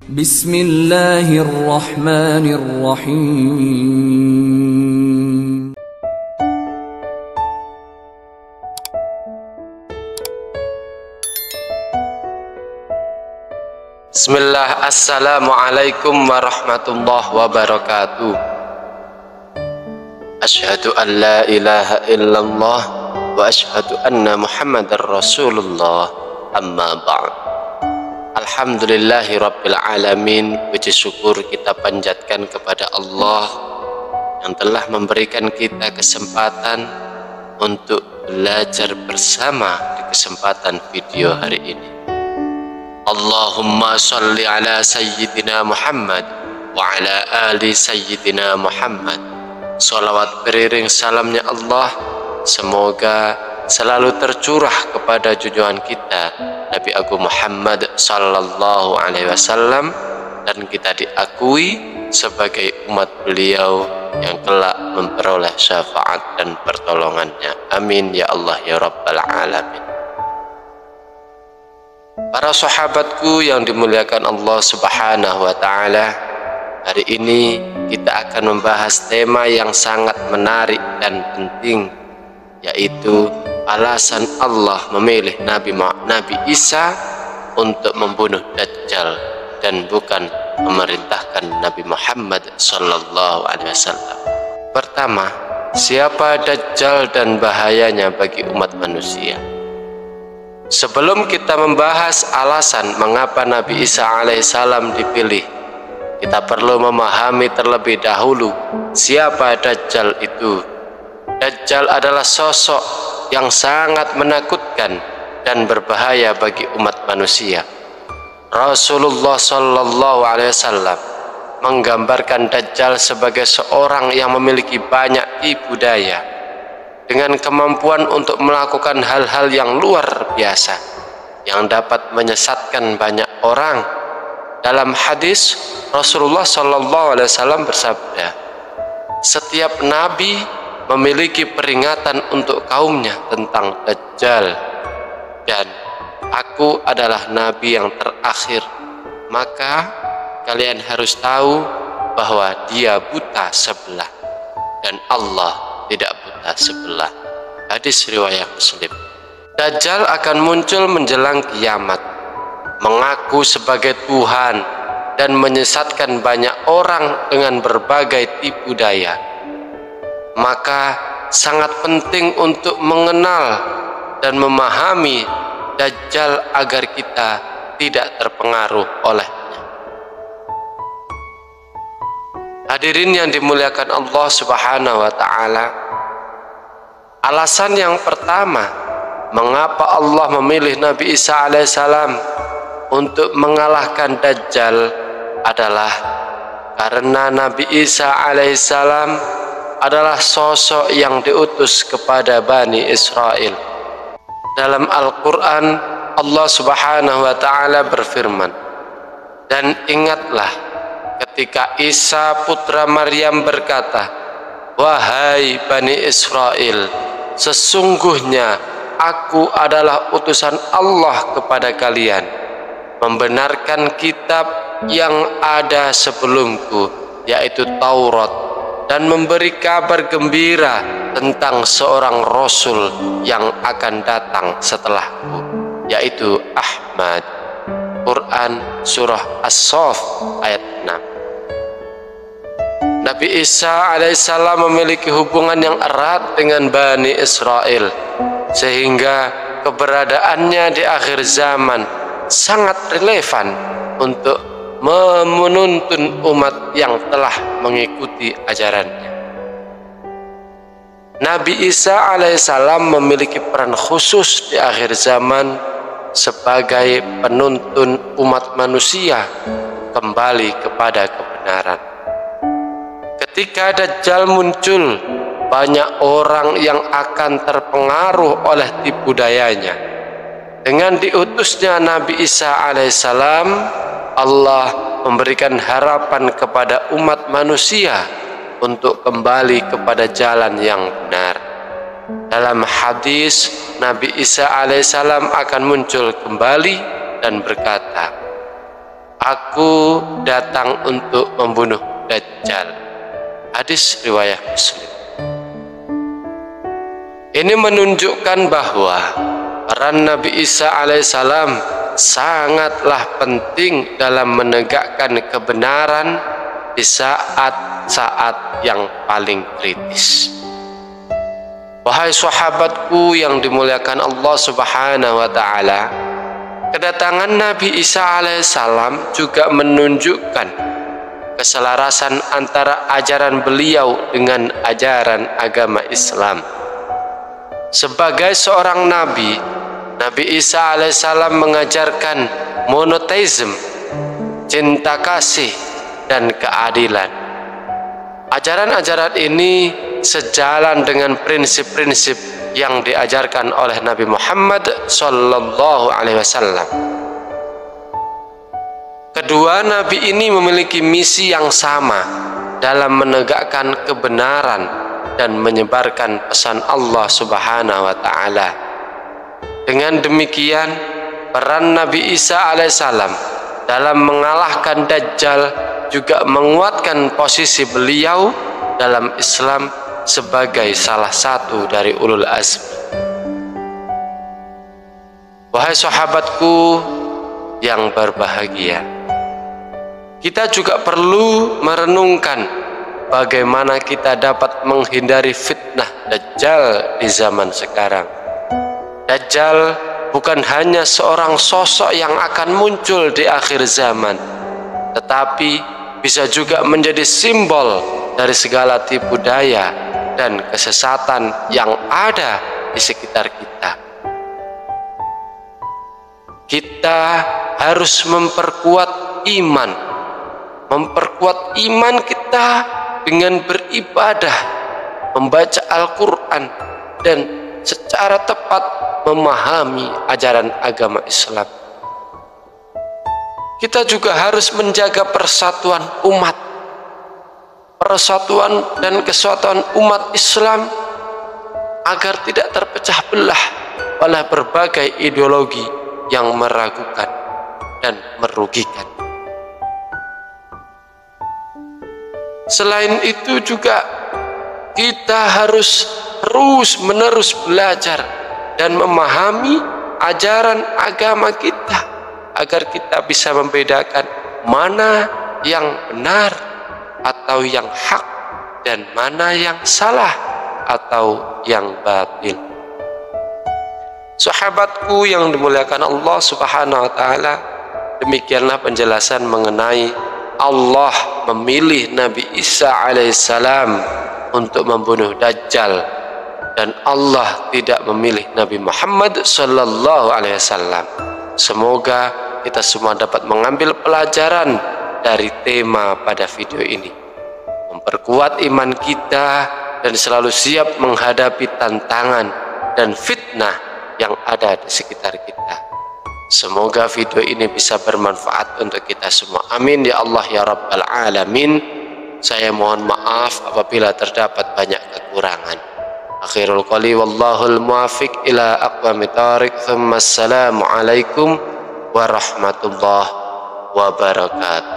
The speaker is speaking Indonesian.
Bismillahirrahmanirrahim. Bismillah, assalamualaikum warahmatullahi wabarakatuh. Asyhadu an la ilaha illallah wa asyhadu anna muhammadar rasulullah, amma ba'd. Alhamdulillahi rabbil alamin. Puji syukur kita panjatkan kepada Allah yang telah memberikan kita kesempatan untuk belajar bersama di kesempatan video hari ini. Allahumma salli ala sayyidina Muhammad wa ala ali sayyidina Muhammad. Salawat beriring salamnya Allah semoga selalu tercurah kepada junjungan kita Nabi Agung Muhammad sallallahu alaihi wasallam, dan kita diakui sebagai umat beliau yang kelak memperoleh syafaat dan pertolongannya. Amin ya Allah ya rabbal alamin. Para sahabatku yang dimuliakan Allah subhanahu wa ta'ala, hari ini kita akan membahas tema yang sangat menarik dan penting, yaitu alasan Allah memilih Nabi Isa untuk membunuh Dajjal dan bukan memerintahkan Nabi Muhammad sallallahu alaihi wasallam. Pertama, siapa Dajjal dan bahayanya bagi umat manusia? Sebelum kita membahas alasan mengapa Nabi Isa alaihissalam dipilih, kita perlu memahami terlebih dahulu siapa Dajjal itu. Dajjal adalah sosok yang sangat menakutkan dan berbahaya bagi umat manusia. Rasulullah sallallahu alaihi wasallam menggambarkan Dajjal sebagai seorang yang memiliki banyak tipu daya dengan kemampuan untuk melakukan hal-hal yang luar biasa yang dapat menyesatkan banyak orang. Dalam hadis, Rasulullah sallallahu alaihi wasallam bersabda, setiap nabi memiliki peringatan untuk kaumnya tentang Dajjal, dan aku adalah nabi yang terakhir, maka kalian harus tahu bahwa dia buta sebelah dan Allah tidak buta sebelah. Hadis riwayat Muslim. Dajjal akan muncul menjelang kiamat, mengaku sebagai Tuhan dan menyesatkan banyak orang dengan berbagai tipu daya. Maka sangat penting untuk mengenal dan memahami Dajjal agar kita tidak terpengaruh olehnya. Hadirin yang dimuliakan Allah subhanahu wa ta'ala, alasan yang pertama mengapa Allah memilih Nabi Isa alaihissalam untuk mengalahkan Dajjal adalah karena Nabi Isa alaihissalam adalah sosok yang diutus kepada Bani Israel. Dalam Al-Quran, Allah subhanahu wa ta'ala berfirman, dan ingatlah ketika Isa putra Maryam berkata, wahai Bani Israel, sesungguhnya aku adalah utusan Allah kepada kalian, membenarkan kitab yang ada sebelumku, yaitu Taurat, dan memberi kabar gembira tentang seorang Rasul yang akan datang setelahku, yaitu Ahmad. Quran Surah As-Saff ayat 6. Nabi Isa alaihissalam memiliki hubungan yang erat dengan Bani Israel, sehingga keberadaannya di akhir zaman sangat relevan untuk menuntun umat yang telah mengikuti ajarannya. Nabi Isa alaihissalam memiliki peran khusus di akhir zaman sebagai penuntun umat manusia kembali kepada kebenaran. Ketika Dajjal muncul, banyak orang yang akan terpengaruh oleh tipu dayanya. Dengan diutusnya Nabi Isa alaihissalam, Allah memberikan harapan kepada umat manusia untuk kembali kepada jalan yang benar. Dalam hadis, Nabi Isa alaihissalam akan muncul kembali dan berkata, Aku datang untuk membunuh Dajjal. Hadis riwayat Muslim. Ini menunjukkan bahwa peran Nabi Isa alaihissalam sangatlah penting dalam menegakkan kebenaran di saat-saat yang paling kritis. Wahai sahabatku yang dimuliakan Allah Subhanahu wa ta'ala, kedatangan Nabi Isa alaihissalam juga menunjukkan keselarasan antara ajaran beliau dengan ajaran agama Islam. Sebagai seorang nabi, Nabi Isa alaihissalam mengajarkan monoteisme, cinta kasih, dan keadilan. Ajaran-ajaran ini sejalan dengan prinsip-prinsip yang diajarkan oleh Nabi Muhammad sallallahu alaihi wasallam. Kedua nabi ini memiliki misi yang sama dalam menegakkan kebenaran dan menyebarkan pesan Allah Subhanahu wa taala. Dengan demikian, peran Nabi Isa alaihissalam dalam mengalahkan Dajjal juga menguatkan posisi beliau dalam Islam sebagai salah satu dari ulul azmi. Wahai sahabatku yang berbahagia, kita juga perlu merenungkan bagaimana kita dapat menghindari fitnah Dajjal di zaman sekarang. Dajjal bukan hanya seorang sosok yang akan muncul di akhir zaman, tetapi bisa juga menjadi simbol dari segala tipu daya dan kesesatan yang ada di sekitar kita. Kita harus memperkuat iman kita dengan beribadah, membaca Al-Quran, dan secara tepat memahami ajaran agama Islam. Kita juga harus menjaga persatuan dan kesatuan umat Islam agar tidak terpecah belah oleh berbagai ideologi yang meragukan dan merugikan. Selain itu juga kita harus terus-menerus belajar dan memahami ajaran agama kita agar kita bisa membedakan mana yang benar atau yang hak dan mana yang salah atau yang batil. Sahabatku yang dimuliakan Allah Subhanahu wa taala, demikianlah penjelasan mengenai Allah memilih Nabi Isa alaihissalam untuk membunuh Dajjal, dan Allah tidak memilih Nabi Muhammad sallallahu alaihi wasallam. Semoga kita semua dapat mengambil pelajaran dari tema pada video ini, memperkuat iman kita dan selalu siap menghadapi tantangan dan fitnah yang ada di sekitar kita. Semoga video ini bisa bermanfaat untuk kita semua. Amin ya Allah ya Rabbal Alamin. Saya mohon maaf apabila terdapat banyak kekurangan. Akhirul qali wallahul muwafiq ila aqwamit thariq. Assalamualaikum warahmatullahi wabarakatuh.